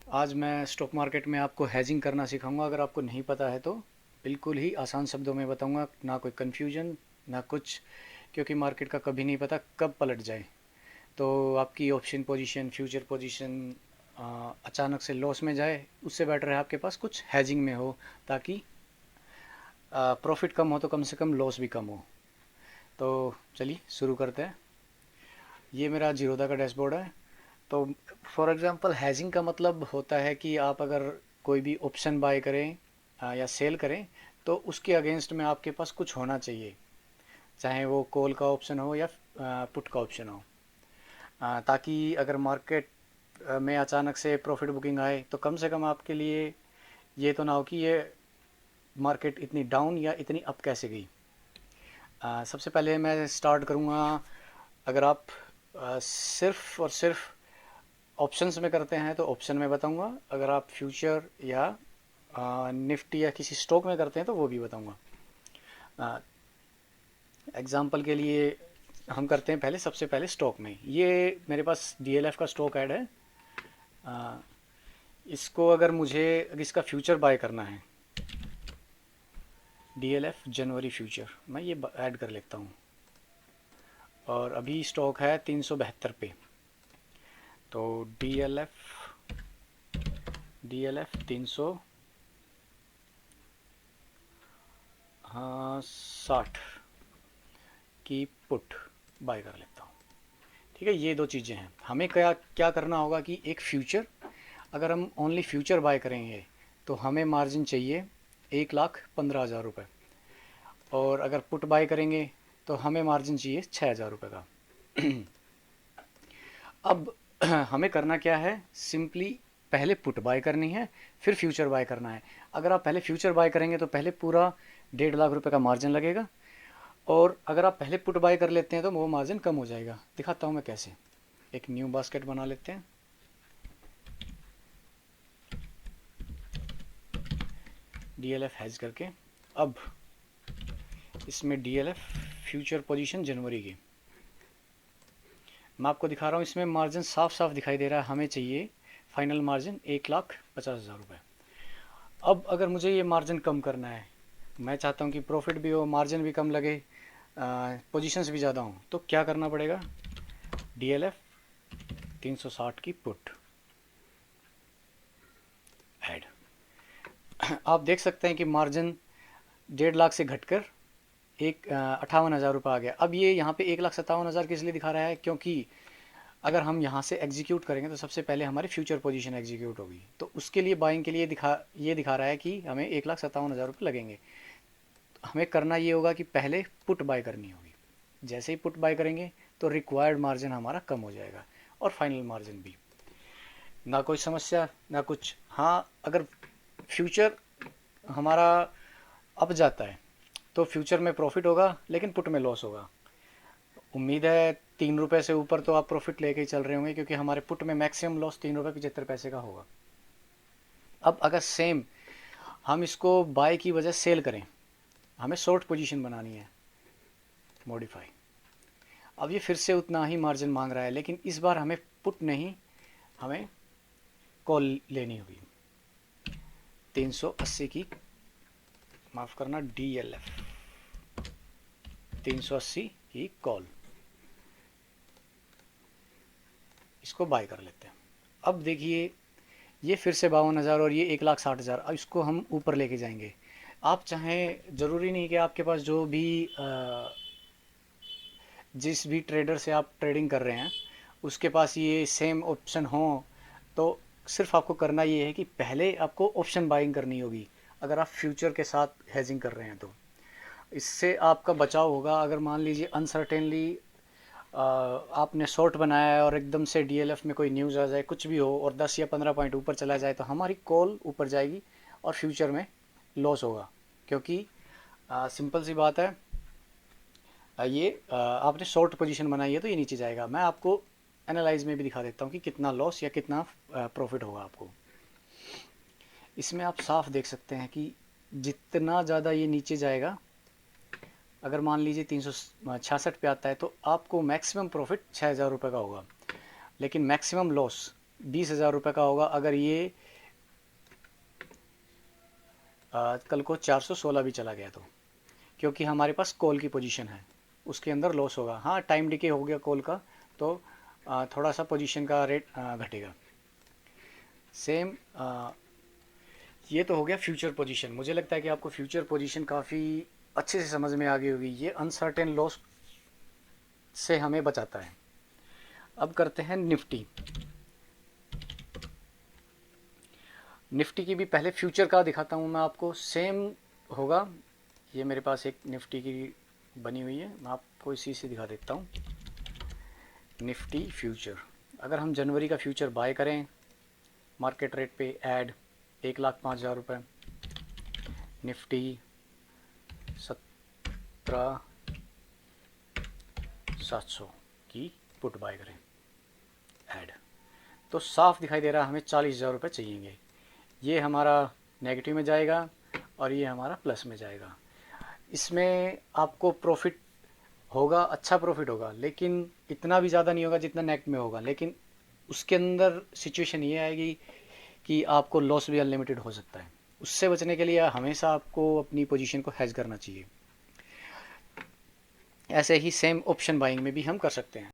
आज मैं stock market में आपको हेजिंग करना सिखाऊंगा। अगर आपको नहीं पता है तो बिल्कुल ही आसान शब्दों में बताऊंगा, ना कोई कन्फ्यूजन ना कुछ, क्योंकि मार्केट का कभी नहीं पता कब पलट जाए। तो आपकी ऑप्शन पोजीशन, फ्यूचर पोजीशन अचानक से लॉस में जाए, उससे बेटर है आपके पास कुछ हेजिंग में हो, ताकि प्रॉफिट कम हो तो कम से कम लॉस भी कम हो। तो चलिए शुरू करते हैं। ये मेरा जीरोधा का डैशबोर्ड है। तो फॉर एग्जांपल हैजिंग का मतलब होता है कि आप अगर कोई भी ऑप्शन बाय करें या सेल करें, तो उसके अगेंस्ट में आपके पास कुछ होना चाहिए, चाहे वो कॉल का ऑप्शन हो या पुट का ऑप्शन हो, ताकि अगर मार्केट में अचानक से प्रॉफिट बुकिंग आए तो कम से कम आपके लिए ये तो ना हो कि ये मार्केट इतनी डाउन या इतनी अप कैसे गई। सबसे पहले मैं स्टार्ट करूँगा। अगर आप सिर्फ और सिर्फ ऑप्शंस में करते हैं तो ऑप्शन में बताऊंगा। अगर आप फ्यूचर या निफ्टी या किसी स्टॉक में करते हैं तो वो भी बताऊंगा। एग्जांपल के लिए हम करते हैं पहले, सबसे पहले स्टॉक में। ये मेरे पास डीएलएफ का स्टॉक ऐड है। आ, इसको अगर मुझे इसका फ्यूचर बाय करना है, डीएलएफ जनवरी फ्यूचर, मैं ये ऐड कर लेता हूँ। और अभी स्टॉक है 372 पे। तो डीएलएफ 300, हाँ 60 की पुट बाय कर लेता हूँ। ठीक है, ये दो चीज़ें हैं। हमें क्या क्या करना होगा कि एक फ्यूचर, अगर हम ओनली फ्यूचर बाय करेंगे तो हमें मार्जिन चाहिए 1,15,000 रुपये। और अगर पुट बाय करेंगे तो हमें मार्जिन चाहिए 6,000 रुपये का। अब हमें करना क्या है, सिंपली पहले पुट बाय करनी है, फिर फ्यूचर बाय करना है। अगर आप पहले फ्यूचर बाय करेंगे तो पहले पूरा 1,50,000 रुपये का मार्जिन लगेगा, और अगर आप पहले पुट बाय कर लेते हैं तो वो मार्जिन कम हो जाएगा। दिखाता हूँ मैं कैसे। एक न्यू बास्केट बना लेते हैं। डीएलएफ हैज करके, अब इसमें डीएलएफ फ्यूचर पोजीशन जनवरी की मैं आपको दिखा रहा हूँ। इसमें मार्जिन साफ साफ दिखाई दे रहा है। हमें चाहिए फाइनल मार्जिन 1,50,000 रुपये। अब अगर मुझे ये मार्जिन कम करना है, मैं चाहता हूँ कि प्रॉफिट भी हो, मार्जिन भी कम लगे, पोजीशंस भी ज़्यादा हों, तो क्या करना पड़ेगा, डीएलएफ 360 की पुट ऐड। आप देख सकते हैं कि मार्जिन 1,50,000 से घटकर 58,000 रुपये आ गया। अब ये यहाँ पे 1,57,000 किस लिए दिखा रहा है, क्योंकि अगर हम यहाँ से एग्जीक्यूट करेंगे तो सबसे पहले हमारी फ्यूचर पोजीशन एग्जीक्यूट होगी, तो उसके लिए बाइंग के लिए ये दिखा रहा है कि हमें 1,57,000 रुपये लगेंगे। हमें करना ये होगा कि पहले पुट बाय करनी होगी। जैसे ही पुट बाय करेंगे तो रिक्वायर्ड मार्जिन हमारा कम हो जाएगा, और फाइनल मार्जिन भी। ना कोई समस्या ना कुछ। हाँ, अगर फ्यूचर हमारा अप जाता है तो फ्यूचर में प्रॉफिट होगा, लेकिन पुट में लॉस होगा। उम्मीद है 3 रुपये से ऊपर तो आप प्रॉफिट लेके ही चल रहे होंगे, क्योंकि हमारे पुट में मैक्सिमम लॉस 3 रुपये 75 पैसे का होगा। अब अगर सेम हम इसको बाय की वजह सेल करें, हमें शॉर्ट पोजीशन बनानी है, मॉडिफाई। अब ये फिर से उतना ही मार्जिन मांग रहा है, लेकिन इस बार हमें पुट नहीं, हमें कॉल लेनी होगी 380 की, माफ़ करना, डीएलएफ 380 की कॉल। इसको बाय कर लेते हैं। अब देखिए, ये फिर से 52,000 और ये 1,60,000। अब इसको हम ऊपर लेके जाएंगे। आप चाहें, ज़रूरी नहीं कि आपके पास जो भी जिस भी ट्रेडर से आप ट्रेडिंग कर रहे हैं उसके पास ये सेम ऑप्शन हो, तो सिर्फ आपको करना ये है कि पहले आपको ऑप्शन बाइंग करनी होगी अगर आप फ्यूचर के साथ हेजिंग कर रहे हैं। तो इससे आपका बचाव होगा। अगर मान लीजिए अनसर्टेनली आपने शॉर्ट बनाया है और एकदम से डीएलएफ में कोई न्यूज़ आ जाए, कुछ भी हो, और 10 या 15 पॉइंट ऊपर चला जाए, तो हमारी कॉल ऊपर जाएगी और फ्यूचर में लॉस होगा। क्योंकि सिंपल सी बात है, ये आपने शॉर्ट पोजीशन बनाई है तो ये नीचे जाएगा। मैं आपको एनालाइज में भी दिखा देता हूँ कि कितना लॉस या कितना प्रॉफिट होगा आपको। इसमें आप साफ देख सकते हैं कि जितना ज़्यादा ये नीचे जाएगा, अगर मान लीजिए 366 पे आता है, तो आपको मैक्सिमम प्रॉफिट 6,000 रुपये का होगा, लेकिन मैक्सिमम लॉस 20,000 रुपये का होगा अगर ये कल को 416 भी चला गया तो, क्योंकि हमारे पास कॉल की पोजीशन है, उसके अंदर लॉस होगा। हाँ, टाइम डिके हो गया कॉल का तो थोड़ा सा पोजीशन का रेट घटेगा। सेम ये तो हो गया फ्यूचर पोजीशन। मुझे लगता है कि आपको फ्यूचर पोजीशन काफ़ी अच्छे से समझ में आ गई होगी। ये अनसर्टेन लॉस से हमें बचाता है। अब करते हैं निफ्टी। निफ्टी की भी पहले फ्यूचर का दिखाता हूँ मैं आपको, सेम होगा। ये मेरे पास एक निफ्टी की बनी हुई है, मैं आपको इसी से दिखा देता हूँ। निफ्टी फ्यूचर, अगर हम जनवरी का फ्यूचर बाय करें मार्केट रेट पे ऐड 1,05,000 रुपये, निफ्टी 17,700 की पुट बाय करें ऐड, तो साफ दिखाई दे रहा है हमें 40,000 रुपये चाहिएंगे। ये हमारा नेगेटिव में जाएगा और ये हमारा प्लस में जाएगा। इसमें आपको प्रॉफिट होगा, अच्छा प्रॉफिट होगा, लेकिन इतना भी ज़्यादा नहीं होगा जितना नेट में होगा। लेकिन उसके अंदर सिचुएशन ये आएगी कि आपको लॉस भी अनलिमिटेड हो सकता है। उससे बचने के लिए हमेशा आपको अपनी पोजीशन को हेज करना चाहिए। ऐसे ही सेम ऑप्शन बाइंग में भी हम कर सकते हैं।